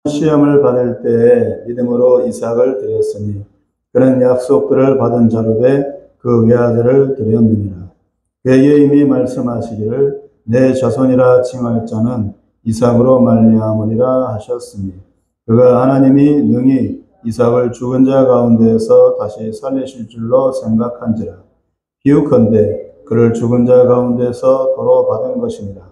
시험을 받을 때에 믿음으로 이삭을 드렸으니 그는 약속들을 받은 자로 돼 그 외아들을 드렸느니라. 그에게 이미 말씀하시기를 내 자손이라 칭할 자는 이삭으로 말미암으리라 하셨으니 그가 하나님이 능히 이삭을 죽은 자 가운데에서 다시 살리실 줄로 생각한지라. 비유컨대 그를 죽은 자 가운데서 도로 받은 것이니라.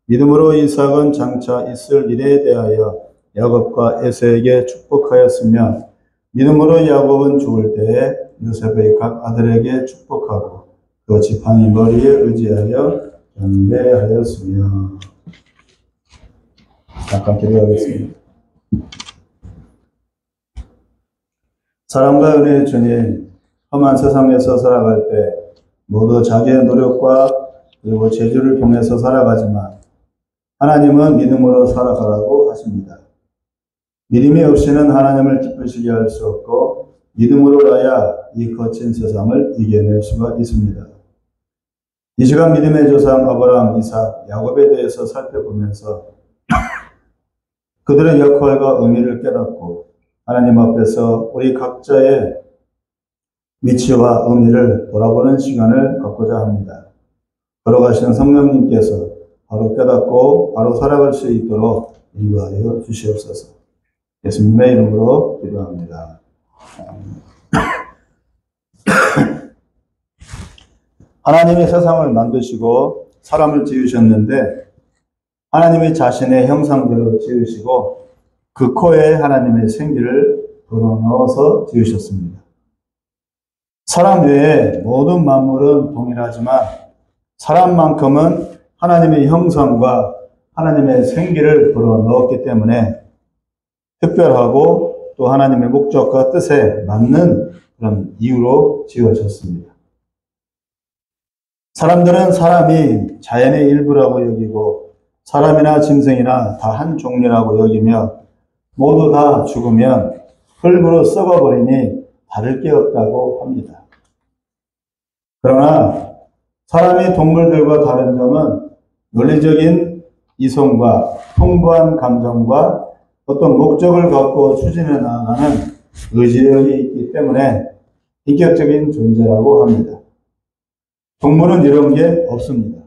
믿음으로 이삭은 장차 있을 일에 대하여 야곱과 에서에게 축복하였으며 믿음으로 야곱은 죽을 때에 요셉의 각 아들에게 축복하고 그 지팡이 머리에 의지하여 경배하였으며. 잠깐 기도하겠습니다. 사랑과 은혜의 주님, 험한 세상에서 살아갈 때 모두 자기의 노력과 그리고 재주를 통해서 살아가지만 하나님은 믿음으로 살아가라고 하십니다. 믿음이 없이는 하나님을 기쁘시게 할 수 없고 믿음으로라야 이 거친 세상을 이겨낼 수가 있습니다. 이 시간 믿음의 조상 아브라함, 이삭, 야곱에 대해서 살펴보면서 그들의 역할과 의미를 깨닫고 하나님 앞에서 우리 각자의 위치와 의미를 돌아보는 시간을 갖고자 합니다. 걸어가시는 성령님께서 바로 깨닫고 바로 살아갈 수 있도록 인도하여 주시옵소서. 예수님의 이름으로 기도합니다. 하나님이 세상을 만드시고 사람을 지으셨는데 하나님이 자신의 형상대로 지으시고 그 코에 하나님의 생기를 불어넣어서 지으셨습니다. 사람 외에 모든 만물은 동일하지만 사람만큼은 하나님의 형상과 하나님의 생기를 불어넣었기 때문에 특별하고 또 하나님의 목적과 뜻에 맞는 그런 이유로 지어졌습니다. 사람들은 사람이 자연의 일부라고 여기고 사람이나 짐승이나 다 한 종류라고 여기며 모두 다 죽으면 흙으로 썩어버리니 다를 게 없다고 합니다. 그러나 사람이 동물들과 다른 점은 논리적인 이성과 풍부한 감정과 어떤 목적을 갖고 추진해 나가는 의지력이 있기 때문에 인격적인 존재라고 합니다. 동물은 이런 게 없습니다.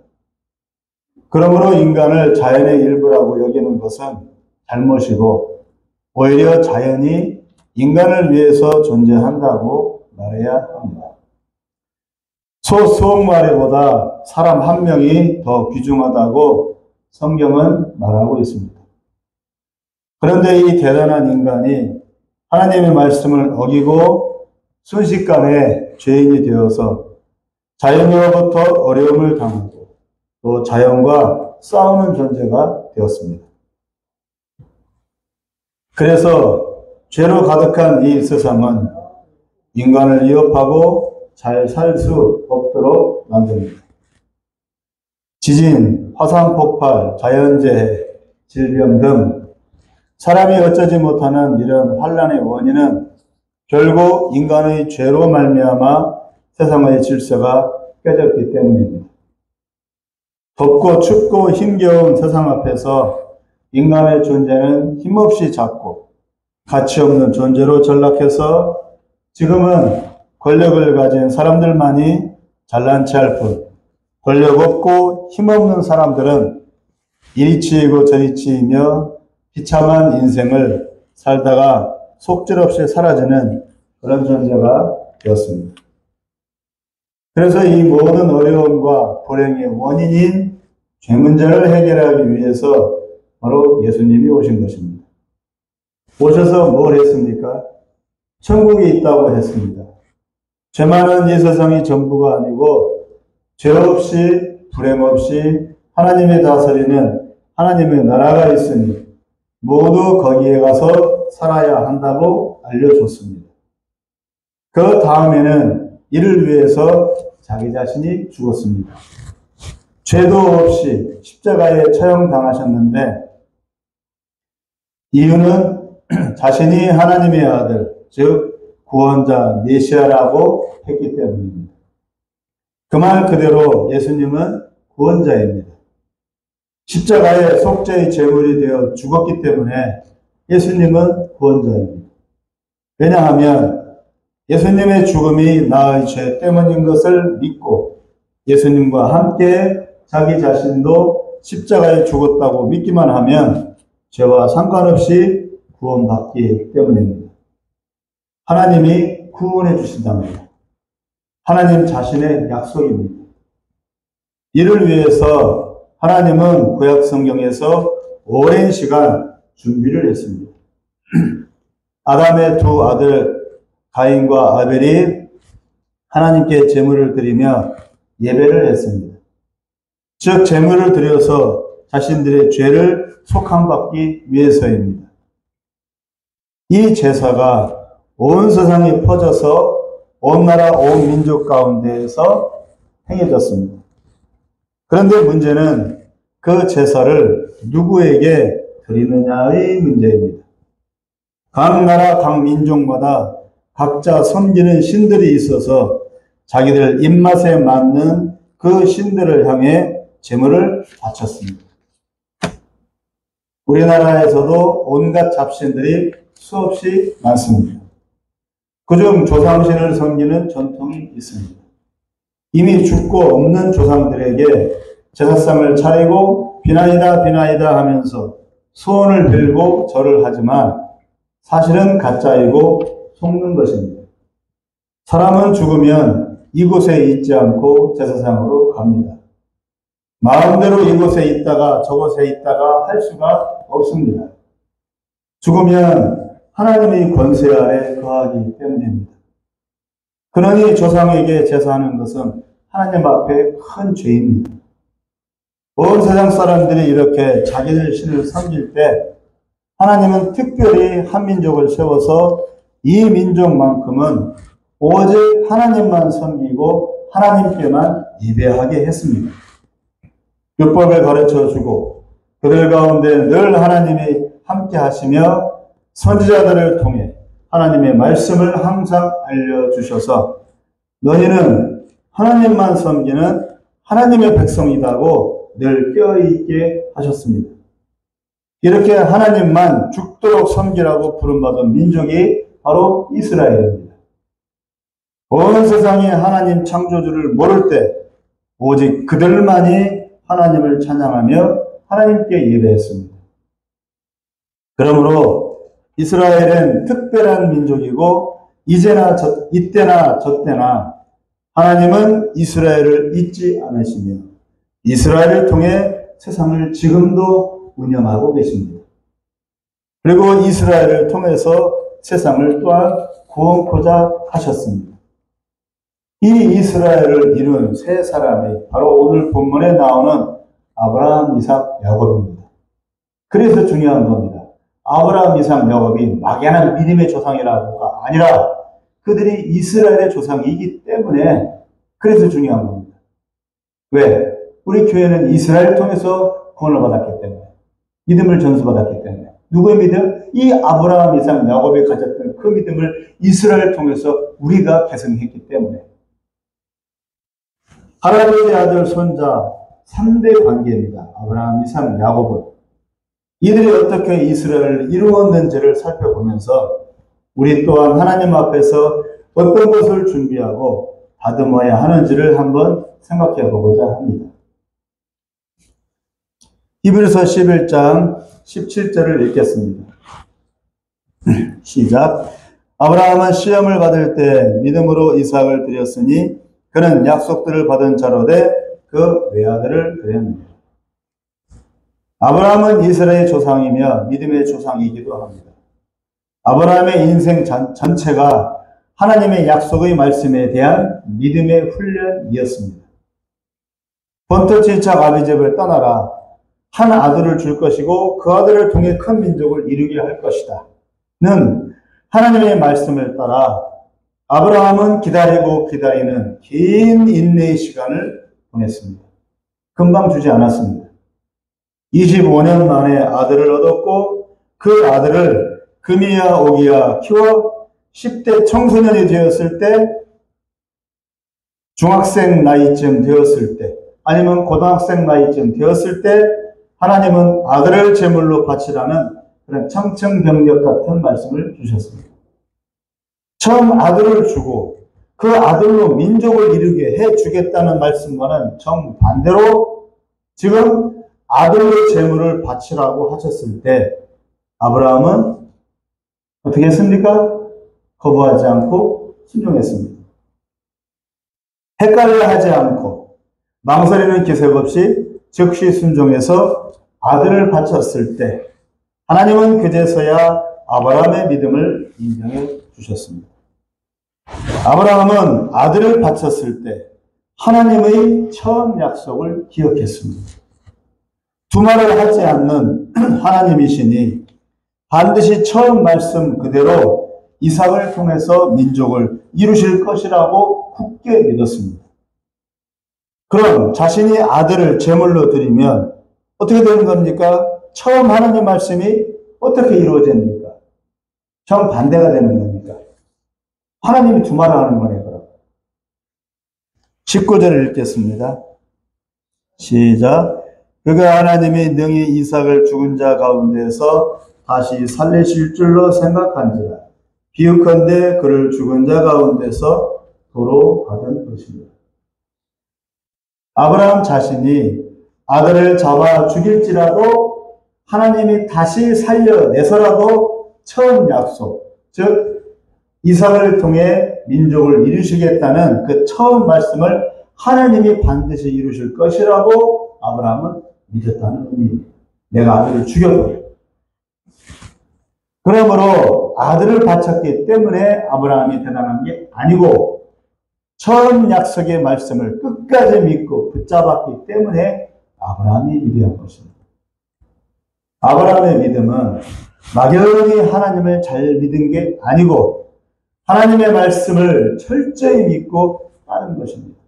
그러므로 인간을 자연의 일부라고 여기는 것은 잘못이고 오히려 자연이 인간을 위해서 존재한다고 말해야 합니다. 소 수억 마리보다 사람 한 명이 더 귀중하다고 성경은 말하고 있습니다. 그런데 이 대단한 인간이 하나님의 말씀을 어기고 순식간에 죄인이 되어서 자연으로부터 어려움을 당하고 또 자연과 싸우는 존재가 되었습니다. 그래서 죄로 가득한 이 세상은 인간을 위협하고 잘 살 수 없도록 만듭니다. 지진, 화산 폭발, 자연재해, 질병 등 사람이 어쩌지 못하는 이런 환난의 원인은 결국 인간의 죄로 말미암아 세상의 질서가 깨졌기 때문입니다. 덥고 춥고 힘겨운 세상 앞에서 인간의 존재는 힘없이 작고 가치 없는 존재로 전락해서 지금은 권력을 가진 사람들만이 잘난 체 할 뿐, 권력 없고 힘없는 사람들은 이리 치이고 저리 치이며 비참한 인생을 살다가 속절없이 사라지는 그런 존재가 되었습니다. 그래서 이 모든 어려움과 불행의 원인인 죄 문제를 해결하기 위해서 바로 예수님이 오신 것입니다. 오셔서 뭘 했습니까? 천국이 있다고 했습니다. 죄 많은 이 세상이 전부가 아니고 죄 없이 불행 없이 하나님이 다스리는 하나님의 나라가 있으니 모두 거기에 가서 살아야 한다고 알려줬습니다. 그 다음에는 이를 위해서 자기 자신이 죽었습니다. 죄도 없이 십자가에 처형당하셨는데 이유는 자신이 하나님의 아들, 즉 구원자 메시아라고 했기 때문입니다. 그 말 그대로 예수님은 구원자입니다. 십자가에 속죄의 제물이 되어 죽었기 때문에 예수님은 구원자입니다. 왜냐하면 예수님의 죽음이 나의 죄 때문인 것을 믿고 예수님과 함께 자기 자신도 십자가에 죽었다고 믿기만 하면 죄와 상관없이 구원받기 때문입니다. 하나님이 구원해 주신답니다. 하나님 자신의 약속입니다. 이를 위해서 하나님은 구약 성경에서 오랜 시간 준비를 했습니다. 아담의 두 아들 가인과 아벨이 하나님께 제물을 드리며 예배를 했습니다. 즉 제물을 드려서 자신들의 죄를 속함받기 위해서입니다. 이 제사가 온 세상에 퍼져서 온 나라 온 민족 가운데에서 행해졌습니다. 그런데 문제는 그 제사를 누구에게 드리느냐의 문제입니다. 각 나라 각 민족마다 각자 섬기는 신들이 있어서 자기들 입맛에 맞는 그 신들을 향해 제물을 바쳤습니다. 우리나라에서도 온갖 잡신들이 수없이 많습니다. 그중 조상신을 섬기는 전통이 있습니다. 이미 죽고 없는 조상들에게 제사상을 차리고 비나이다 비나이다 하면서 소원을 빌고 절을 하지만 사실은 가짜이고 속는 것입니다. 사람은 죽으면 이곳에 있지 않고 제사상으로 갑니다. 마음대로 이곳에 있다가 저곳에 있다가 할 수가 없습니다. 죽으면 하나님의 권세 아래 거하기 때문입니다. 그러니 조상에게 제사하는 것은 하나님 앞에 큰 죄입니다. 온 세상 사람들이 이렇게 자기들 신을 섬길 때 하나님은 특별히 한 민족을 세워서 이 민족만큼은 오직 하나님만 섬기고 하나님께만 예배하게 했습니다. 율법을 가르쳐주고 그들 가운데 늘 하나님이 함께 하시며 선지자들을 통해 하나님의 말씀을 항상 알려주셔서 너희는 하나님만 섬기는 하나님의 백성이라고 늘 뼈있게 하셨습니다. 이렇게 하나님만 죽도록 섬기라고 부름받은 민족이 바로 이스라엘입니다. 온 세상이 하나님 창조주를 모를 때 오직 그들만이 하나님을 찬양하며 하나님께 예배했습니다. 그러므로 이스라엘은 특별한 민족이고 이때나 저때나 하나님은 이스라엘을 잊지 않으시며 이스라엘을 통해 세상을 지금도 운영하고 계십니다. 그리고 이스라엘을 통해서 세상을 또한 구원코자 하셨습니다. 이 이스라엘을 이룬 세 사람이 바로 오늘 본문에 나오는 아브라함, 이삭, 야곱입니다. 그래서 중요한 겁니다. 아브라함, 이삭, 야곱이 막연한 믿음의 조상이라고가 아니라 그들이 이스라엘의 조상이기 때문에 그래서 중요한 겁니다. 왜? 우리 교회는 이스라엘을 통해서 구원을 받았기 때문에 믿음을 전수받았기 때문에 누구의 믿음? 이 아브라함, 이삭, 야곱이 가졌던 그 믿음을 이스라엘을 통해서 우리가 계승했기 때문에 할아버지, 아들, 손자 3대 관계입니다. 아브라함, 이삭, 야곱은 이들이 어떻게 이스라엘을 이루었는지를 살펴보면서 우리 또한 하나님 앞에서 어떤 것을 준비하고 다듬어야 하는지를 한번 생각해 보고자 합니다. 히브리서 11장 17절을 읽겠습니다. 시작. 아브라함은 시험을 받을 때 믿음으로 이삭을 드렸으니 그는 약속들을 받은 자로되 그 외아들을 드렸느니라. 아브라함은 이스라엘의 조상이며 믿음의 조상이기도 합니다. 아브라함의 인생 전체가 하나님의 약속의 말씀에 대한 믿음의 훈련이었습니다. 본토지착 아비집을 떠나라. 한 아들을 줄 것이고 그 아들을 통해 큰 민족을 이루게 할 것이다. 는 하나님의 말씀을 따라 아브라함은 기다리고 기다리는 긴 인내의 시간을 보냈습니다. 금방 주지 않았습니다. 25년 만에 아들을 얻었고 그 아들을 금이야 오기야 키워 10대 청소년이 되었을 때, 중학생 나이쯤 되었을 때, 아니면 고등학생 나이쯤 되었을 때 하나님은 아들을 제물로 바치라는 그런 청천벽력 같은 말씀을 주셨습니다. 처음 아들을 주고 그 아들로 민족을 이루게 해주겠다는 말씀과는 정반대로 지금 아들의 재물을 바치라고 하셨을 때 아브라함은 어떻게 했습니까? 거부하지 않고 순종했습니다. 헷갈려 하지 않고 망설이는 기색 없이 즉시 순종해서 아들을 바쳤을 때 하나님은 그제서야 아브라함의 믿음을 인정해 주셨습니다. 아브라함은 아들을 바쳤을 때 하나님의 처음 약속을 기억했습니다. 두말을 하지 않는 하나님이시니 반드시 처음 말씀 그대로 이삭을 통해서 민족을 이루실 것이라고 굳게 믿었습니다. 그럼 자신이 아들을 제물로 드리면 어떻게 되는 겁니까? 처음 하나님 말씀이 어떻게 이루어집니까? 정반대가 되는 겁니까? 하나님이 두말을 하는 거네, 그럼. 19절을 읽겠습니다. 시작. 그가 하나님이 능히 이삭을 죽은 자 가운데서 다시 살리실 줄로 생각한지라. 비유컨대 그를 죽은 자 가운데서 도로 받은 것입니다. 아브라함 자신이 아들을 잡아 죽일지라도 하나님이 다시 살려내서라도 처음 약속, 즉 이삭을 통해 민족을 이루시겠다는 그 처음 말씀을 하나님이 반드시 이루실 것이라고 아브라함은 믿었다는 의미입니다. 내가 아들을 죽여도. 그러므로 아들을 바쳤기 때문에 아브라함이 대단한 게 아니고 처음 약속의 말씀을 끝까지 믿고 붙잡았기 때문에 아브라함이 위대한 것입니다. 아브라함의 믿음은 막연히 하나님을 잘 믿은 게 아니고 하나님의 말씀을 철저히 믿고 따른 것입니다.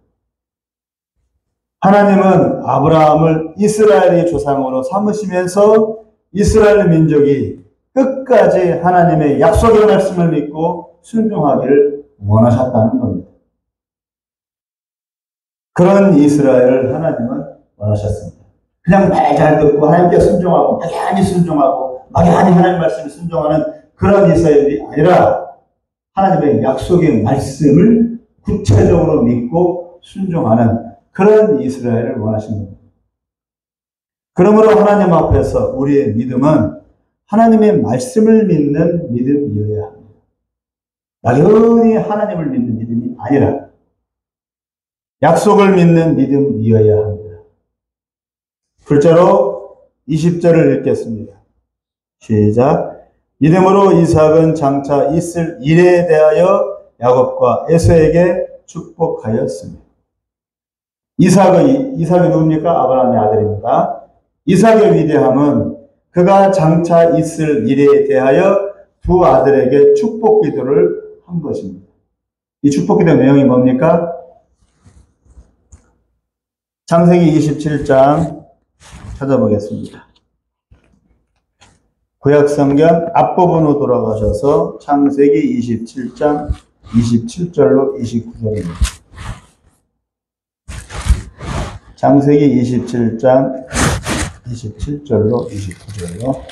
하나님은 아브라함을 이스라엘의 조상으로 삼으시면서 이스라엘 민족이 끝까지 하나님의 약속의 말씀을 믿고 순종하기를 원하셨다는 겁니다. 그런 이스라엘을 하나님은 원하셨습니다. 그냥 말 잘 듣고 하나님께 순종하고 막연히 순종하고 막연히 하나님 말씀에 순종하는 그런 이스라엘이 아니라 하나님의 약속의 말씀을 구체적으로 믿고 순종하는 그런 이스라엘을 원하신 겁니다. 그러므로 하나님 앞에서 우리의 믿음은 하나님의 말씀을 믿는 믿음이어야 합니다. 막연히 하나님을 믿는 믿음이 아니라 약속을 믿는 믿음이어야 합니다. 둘째로 20절을 읽겠습니다. 시작. 믿음으로 이삭은 장차 있을 일에 대하여 야곱과 에서에게 축복하였습니다. 이삭이 누굽니까? 아브라함의 아들입니다. 이삭의 위대함은 그가 장차 있을 일에 대하여 두 아들에게 축복 기도를 한 것입니다. 이 축복 기도 내용이 뭡니까? 창세기 27장 찾아보겠습니다. 구약성경 앞부분으로 돌아가셔서 창세기 27장 27절로 29절입니다. 창세기 27장 27절로 29절로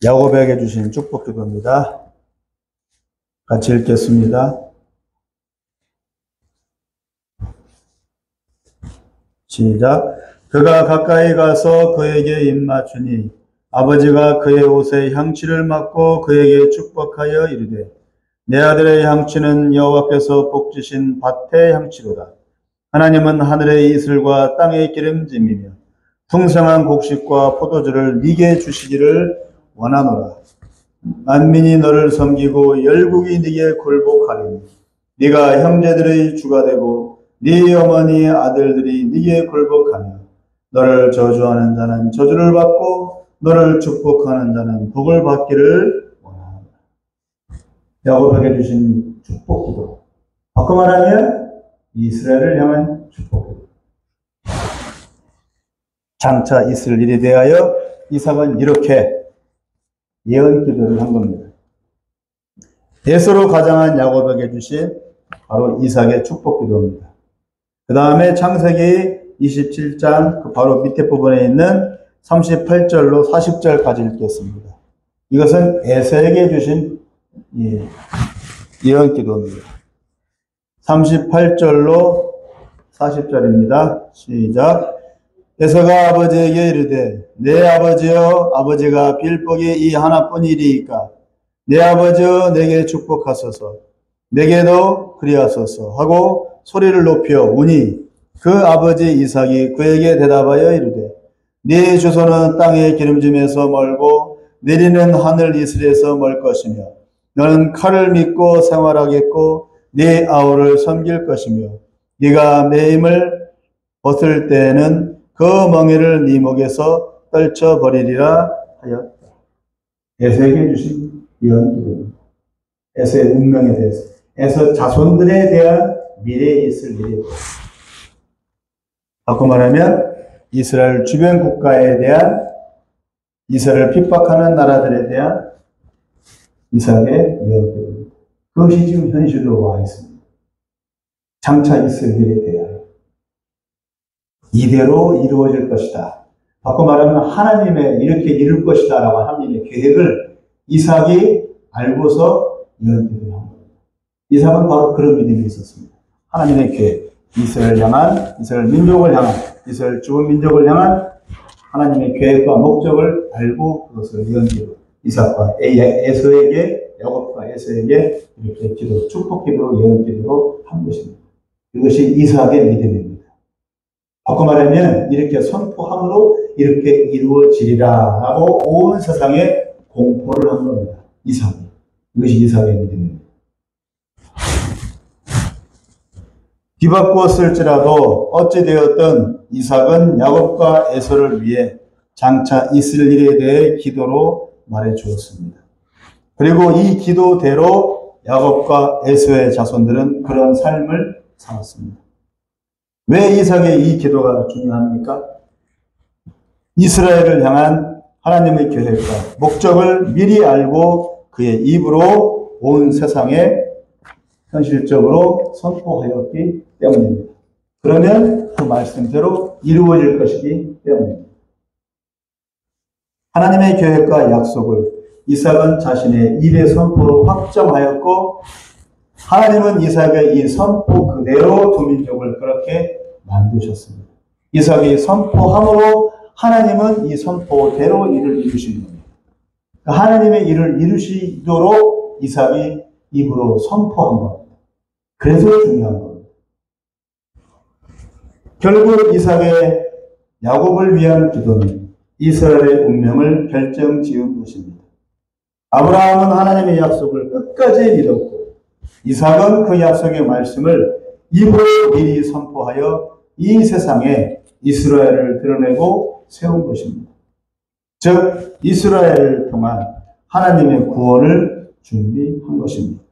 야곱에게 주신 축복 기도입니다. 같이 읽겠습니다. 시작. 그가 가까이 가서 그에게 입맞추니 아버지가 그의 옷에 향취를 맡고 그에게 축복하여 이르되 내 아들의 향취는 여호와께서 복주신 밭의 향취로다. 하나님은 하늘의 이슬과 땅의 기름짐이며 풍성한 곡식과 포도주를 네게 주시기를 원하노라. 만민이 너를 섬기고 열국이 네게 굴복하리니 네가 형제들의 주가 되고 네 어머니 아들들이 네게 굴복하며 너를 저주하는 자는 저주를 받고 너를 축복하는 자는 복을 받기를 원하노라. 야곱에게 주신 축복 기도. 바꿔 말하면 이스라엘을 향한 축복 기도. 장차 있을 일에 대하여 이삭은 이렇게 예언 기도를 한 겁니다. 에서로 가장한 야곱에게 주신 바로 이삭의 축복 기도입니다. 그 다음에 창세기 27장 그 바로 밑에 부분에 있는 38절로 40절까지 읽겠습니다. 이것은 에서에게 주신 예언 기도입니다. 38절로 40절입니다. 시작. 에서가 아버지에게 이르되 내 아버지여, 아버지가 빌 복이 이 하나뿐이리이까 내 아버지여 내게 축복하소서, 내게도 그리하소서 하고 소리를 높여 우니 그 아버지 이삭이 그에게 대답하여 이르되 네 주소는 땅의 기름짐에서 멀고 내리는 하늘 이슬에서 멀 것이며 너는 칼을 믿고 생활하겠고 네 아우를 섬길 것이며 네가 매임을 벗을 때에는 그 멍에를 네 목에서 떨쳐버리리라 하였다. 에서에게 주신 예언 기도입니다. 에서의 운명에 대해서, 에서 자손들에 대한 미래에 있을 일이에요. 바꿔 말하면 이스라엘 주변 국가에 대한, 이스라엘을 핍박하는 나라들에 대한 이삭의 예언 기도입니다. 그것이 지금 현실로 와 있습니다. 장차 있을 일에 대하여 이대로 이루어질 것이다. 바꿔 말하면 하나님의 이렇게 이룰 것이다 라고 하나님의 계획을 이삭이 알고서 예언 기도를 한 겁니다. 이삭은 바로 그런 믿음이 있었습니다. 하나님의 계획, 이스라엘 향한, 이스라엘 민족을 향한, 이스라엘 주변 민족을 향한 하나님의 계획과 목적을 알고 그것을 예언 기도, 이삭과 에서에게, 야곱과 에서에게 이렇게 기도, 축복 기도로 예언 기도로 한 것입니다. 이것이 이삭의 믿음입니다. 바꿔 말하면 이렇게 선포함으로 이렇게 이루어지리라 라고 온 세상에 공포를 한 겁니다. 이삭이. 이것이 이삭의 믿음입니다. 뒤바꾸었을지라도 어찌되었든 이삭은 야곱과 에서를 위해 장차 있을 일에 대해 기도로 말해 주었습니다. 그리고 이 기도대로 야곱과 에서의 자손들은 그런 삶을 살았습니다. 왜 이삭의 이 기도가 중요합니까? 이스라엘을 향한 하나님의 계획과 목적을 미리 알고 그의 입으로 온 세상에 현실적으로 선포하였기 때문입니다. 그러면 그 말씀대로 이루어질 것이기 때문입니다. 하나님의 계획과 약속을 이삭은 자신의 입의 선포로 확정하였고 하나님은 이삭의 이 선포 그대로 두 민족을 그렇게 만드셨습니다. 이삭이 선포함으로 하나님은 이 선포대로 일을 이루신 겁니다. 하나님의 일을 이루시도록 이삭이 입으로 선포한 겁니다. 그래서 중요한 겁니다. 결국 이삭의 야곱을 위한 기도는 이스라엘의 운명을 결정지은 것입니다. 아브라함은 하나님의 약속을 끝까지 믿었고 이삭은 그 약속의 말씀을 입으로 미리 선포하여 이 세상에 이스라엘을 드러내고 세운 것입니다. 즉 이스라엘을 통한 하나님의 구원을 준비한 것입니다.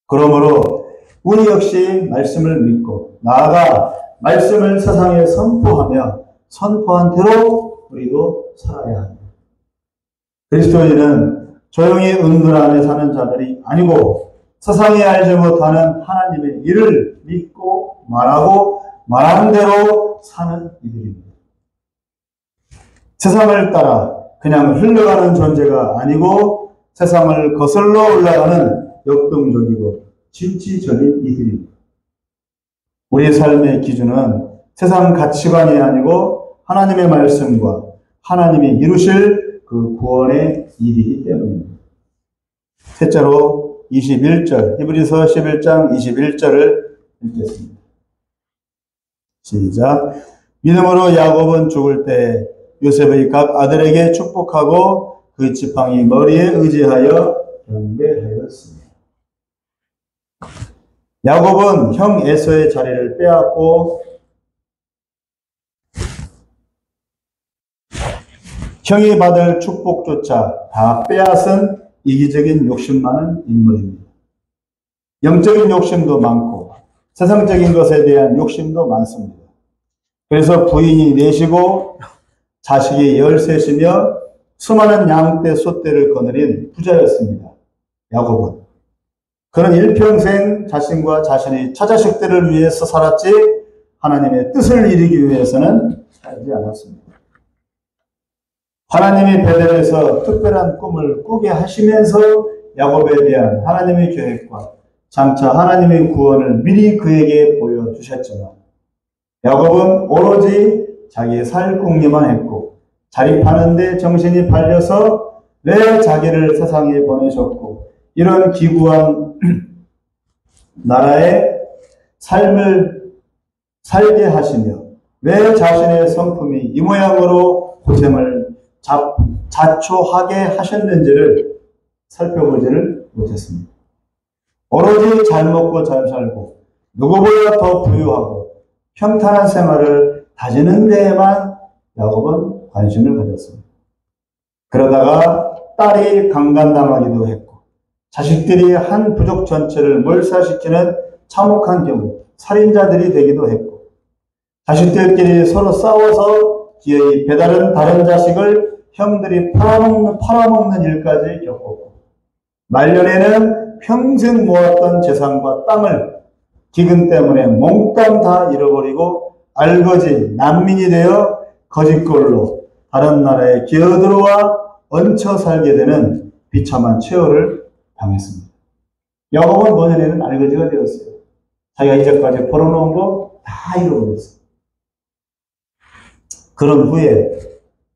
그러므로 우리 역시 말씀을 믿고 나아가 말씀을 세상에 선포하며 선포한 대로 우리도 살아야 합니다. 그리스도인은 조용히 은근 안에 사는 자들이 아니고 세상에 알지 못하는 하나님의 일을 믿고 말하고 말하는 대로 사는 이들입니다. 세상을 따라 그냥 흘러가는 존재가 아니고 세상을 거슬러 올라가는 역동적이고 진취적인 이들입니다. 우리의 삶의 기준은 세상 가치관이 아니고 하나님의 말씀과 하나님이 이루실 그 구원의 일이기 때문입니다. 셋째로 21절, 히브리서 11장 21절을 읽겠습니다. 시작. 믿음으로 야곱은 죽을 때 요셉의 각 아들에게 축복하고 그 지팡이 머리에 의지하여 경배하였습니다. 야곱은 형 에서의 자리를 빼앗고 형이 받을 축복조차 다 빼앗은 이기적인 욕심 많은 인물입니다. 영적인 욕심도 많고 세상적인 것에 대한 욕심도 많습니다. 그래서 부인이 넷이고 자식이 13이며 수많은 양떼 소떼를 거느린 부자였습니다. 야곱은. 그는 일평생 자신과 자신의 처자식들을 위해서 살았지 하나님의 뜻을 이루기 위해서는 살지 않았습니다. 하나님이 베델에서 특별한 꿈을 꾸게 하시면서 야곱에 대한 하나님의 계획과 장차 하나님의 구원을 미리 그에게 보여주셨지만 야곱은 오로지 자기의 살 궁리만 했고 자립하는 데 정신이 팔려서 왜 자기를 세상에 보내셨고 이런 기구한 나라의 삶을 살게 하시며 왜 자신의 성품이 이 모양으로 고생을 자초하게 하셨는지를 살펴보지를 못했습니다. 오로지 잘 먹고 잘 살고 누구보다 더 부유하고 평탄한 생활을 다지는 데에만 야곱은 관심을 가졌습니다. 그러다가 딸이 강간당하기도 했고 자식들이 한 부족 전체를 몰살시키는 참혹한 경우 살인자들이 되기도 했고 자식들끼리 서로 싸워서 기어이 배다른 다른 자식을 형들이 팔아먹는 일까지 겪었고 말년에는 평생 모았던 재산과 땅을 기근 때문에 몽땅 다 잃어버리고 알거지 난민이 되어 거짓골로 다른 나라에 기어들어와 얹혀 살게 되는 비참한 최후를 당했습니다. 야곱은 노년에는 알거지가 되었어요. 자기가 이제까지 벌어놓은 거 다 잃어버렸어요. 그런 후에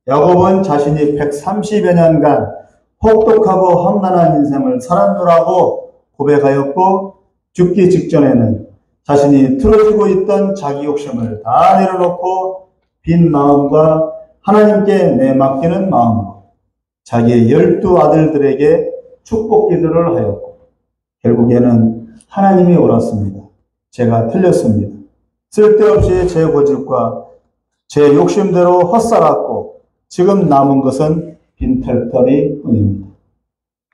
야곱은 자신이 130여 년간 혹독하고 험난한 인생을 살았노라고 고백하였고 죽기 직전에는 자신이 틀어지고 있던 자기 욕심을 다 내려놓고 빈 마음과 하나님께 내맡기는 마음으로 자기의 12 아들들에게 축복 기도를 하였고 결국에는 하나님이 옳았습니다. 제가 틀렸습니다. 쓸데없이 제 고집과 제 욕심대로 헛살았고 지금 남은 것은 빈털터리 뿐입니다.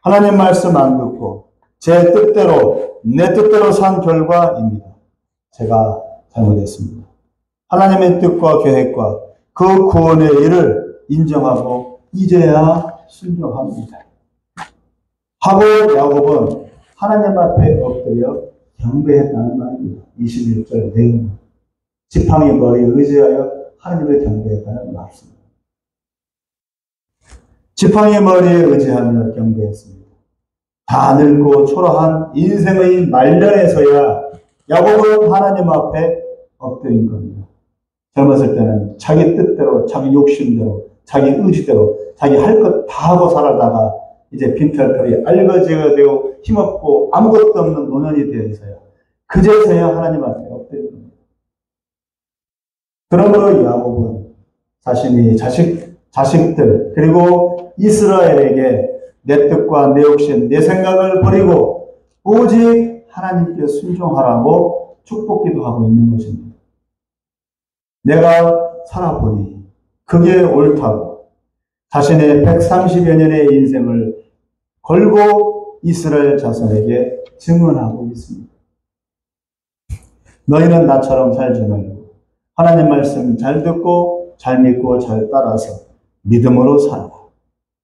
하나님 말씀 안 듣고 제 뜻대로 내 뜻대로 산 결과입니다. 제가 잘못했습니다. 하나님의 뜻과 계획과 그 구원의 일을 인정하고 이제야 순종합니다. 하고 야곱은 하나님 앞에 엎드려 경배했다는 말입니다. 21절 내용. 지팡이 머리에 의지하여 하나님을 경배했다는 말씀입니다. 지팡이 머리에 의지하며 경배했습니다. 다 늙고 초라한 인생의 말년에서야 야곱은 하나님 앞에 엎드린 겁니다. 젊었을 때는 자기 뜻대로, 자기 욕심대로, 자기 의지대로, 자기 할 것 다 하고 살아다가 이제 빈털털이 알거지가 되고 힘없고 아무것도 없는 노년이 되어 있어요. 그제서야 하나님 앞에 엎드린 겁니다. 그러므로 야곱은 자신이 자식들 그리고 이스라엘에게 내 뜻과 내 욕심, 내 생각을 버리고 오직 하나님께 순종하라고 축복기도 하고 있는 것입니다. 내가 살아보니 그게 옳다고 자신의 130여 년의 인생을 걸고 이스라엘 자손에게 증언하고 있습니다. 너희는 나처럼 살지 말고 하나님 말씀 잘 듣고 잘 믿고 잘 따라서 믿음으로 살아라.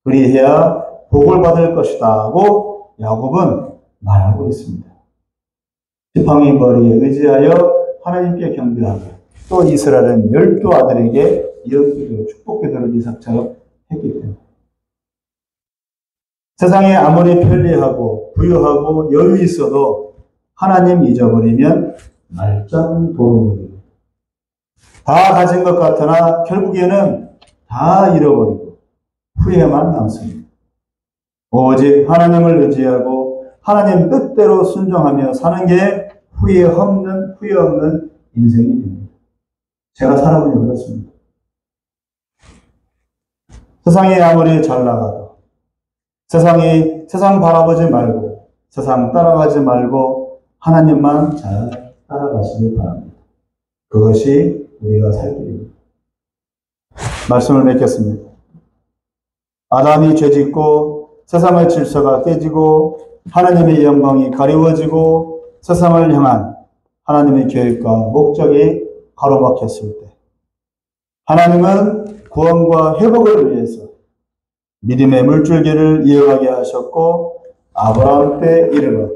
그리해야 복을 받을 것이다 하고 야곱은 말하고 있습니다. 지팡이 머리에 의지하여 하나님께 경배하고 또 이스라엘은 12 아들에게 이런 기도를 축복기도를 이삭처럼 했기 때문에 세상에 아무리 편리하고 부유하고 여유 있어도 하나님 잊어버리면 말짱 도루묵입니다. 다 가진 것 같으나 결국에는 다 잃어버리고 후회만 남습니다. 오직 하나님을 의지하고 하나님 뜻대로 순종하며 사는 게 후회 없는 인생이 됩니다. 제가 살아보니 그렇습니다. 세상이 아무리 잘 나가도 세상 바라보지 말고 세상 따라가지 말고 하나님만 잘 따라가시기 바랍니다. 그것이 우리가 살 길입니다. 말씀을 맺겠습니다. 아담이 죄짓고 세상의 질서가 깨지고 하나님의 영광이 가리워지고 세상을 향한 하나님의 계획과 목적이 가로막혔을 때 하나님은 구원과 회복을 위해서 믿음의 물줄기를 이어가게 하셨고 아브라함 때 이르러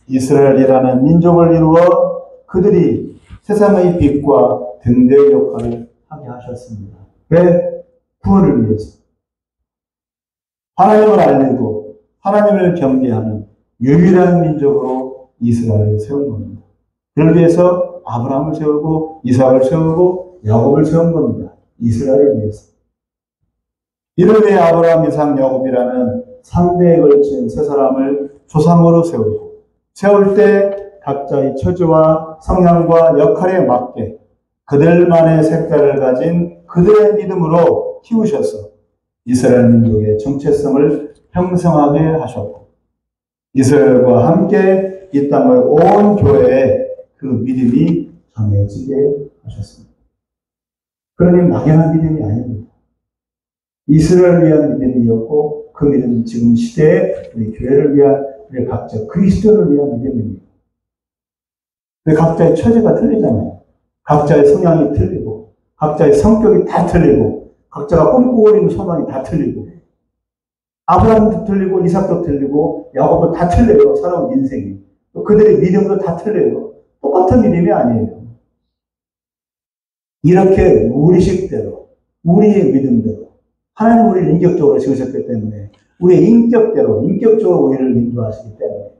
이스라엘이라는 민족을 이루어 그들이 세상의 빛과 등대의 역할을 하게 하셨습니다. 왜? 구원을 위해서. 하나님을 알리고 하나님을 경배하는 유일한 민족으로 이스라엘을 세운 겁니다. 그를 위해서 아브라함을 세우고 이삭을 세우고 야곱을 세운 겁니다. 이스라엘을 위해서. 이를 위해 아브라함, 이삭, 야곱이라는 3대에 걸친 세 사람을 조상으로 세우고 세울 때 각자의 처지와 성향과 역할에 맞게 그들만의 색깔을 가진 그들의 믿음으로 키우셔서 이스라엘 민족의 정체성을 형성하게 하셨고 이스라엘과 함께 이 땅의 온 교회에 그 믿음이 전해지게 하셨습니다. 그러니 막연한 믿음이 아닙니다. 이스라엘을 위한 믿음이었고 그 믿음은 지금 시대에 우리 교회를 위한 우리 각자 그리스도를 위한 믿음입니다. 각자의 처지가 틀리잖아요. 각자의 성향이 틀리고 각자의 성격이 다 틀리고 각자가 꿈꾸고 있는 소망이 다 틀리고 아브라함도 틀리고 이삭도 틀리고 야곱도 다 틀려요. 살아온 인생이. 또 그들의 믿음도 다 틀려요. 똑같은 믿음이 아니에요. 이렇게 우리식대로 우리의 믿음대로 하나님 우리를 인격적으로 지으셨기 때문에 우리의 인격적으로 우리를 인도하시기 때문에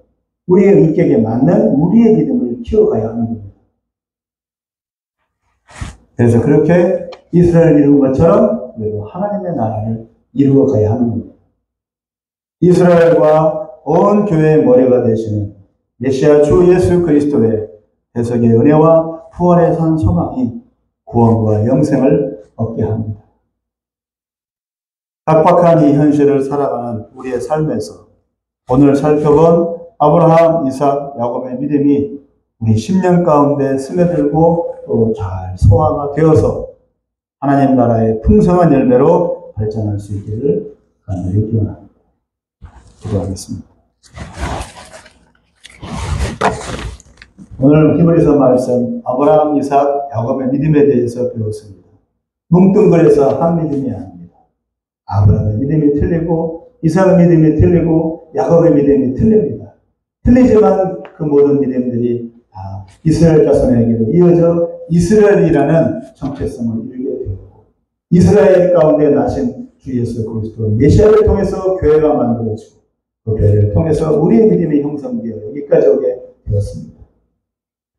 우리의 인격에 맞는 우리의 믿음을 키워가야 하는 겁니다. 그래서 그렇게 이스라엘을 이룬 것처럼 우리도 하나님의 나라를 이루어가야 하는 겁니다. 이스라엘과 온 교회의 머리가 되시는 메시아 주 예수 그리스도의 대속의 은혜와 부활의 산 소망이 구원과 영생을 얻게 합니다. 각박한 이 현실을 살아가는 우리의 삶에서 오늘 살펴본 아브라함, 이삭, 야곱의 믿음이 우리 10년 가운데 스며들고 또 잘 소화가 되어서 하나님 나라의 풍성한 열매로 발전할 수 있기를 간절히 기원합니다. 기도하겠습니다. 오늘 히브리서 말씀 아브라함, 이삭, 야곱의 믿음에 대해서 배웠습니다. 뭉뚱그려서 한 믿음이 아닙니다. 아브라함의 믿음이 틀리고 이삭의 믿음이 틀리고 야곱의 믿음이 틀립니다. 틀리지만 그 모든 믿음들이 다 이스라엘 자손에게도 이어져 이스라엘이라는 정체성을 이루게 되었고 이스라엘 가운데 나신 주 예수 그리스도 메시아를 통해서 교회가 만들어지고 그 교회를 통해서 우리의 믿음이 형성되어 여기까지 오게 되었습니다.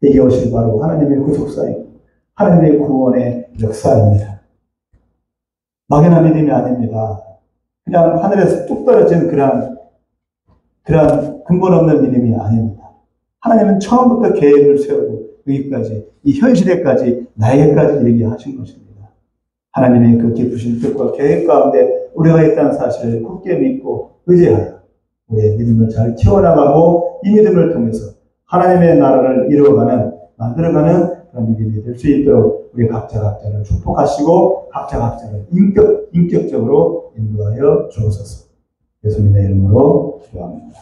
이것이 바로 하나님의 구속사이고 하나님의 구원의 역사입니다. 막연한 믿음이 아닙니다. 그냥 하늘에서 뚝 떨어진 그런 근본 없는 믿음이 아닙니다. 하나님은 처음부터 계획을 세우고 여기까지 이 현실에까지 나에게까지 얘기하신 것입니다. 하나님의 그 깊으신 뜻과 계획 가운데 우리가 있다는 사실을 굳게 믿고 의지하여 우리의 믿음을 잘 키워나가고 이 믿음을 통해서 하나님의 나라를 만들어가는 그런 믿음이 될 수 있도록 우리 각자를 축복하시고 각자를 인격적으로 인도하여 주옵소서. 예수님의 이름으로 기도합니다.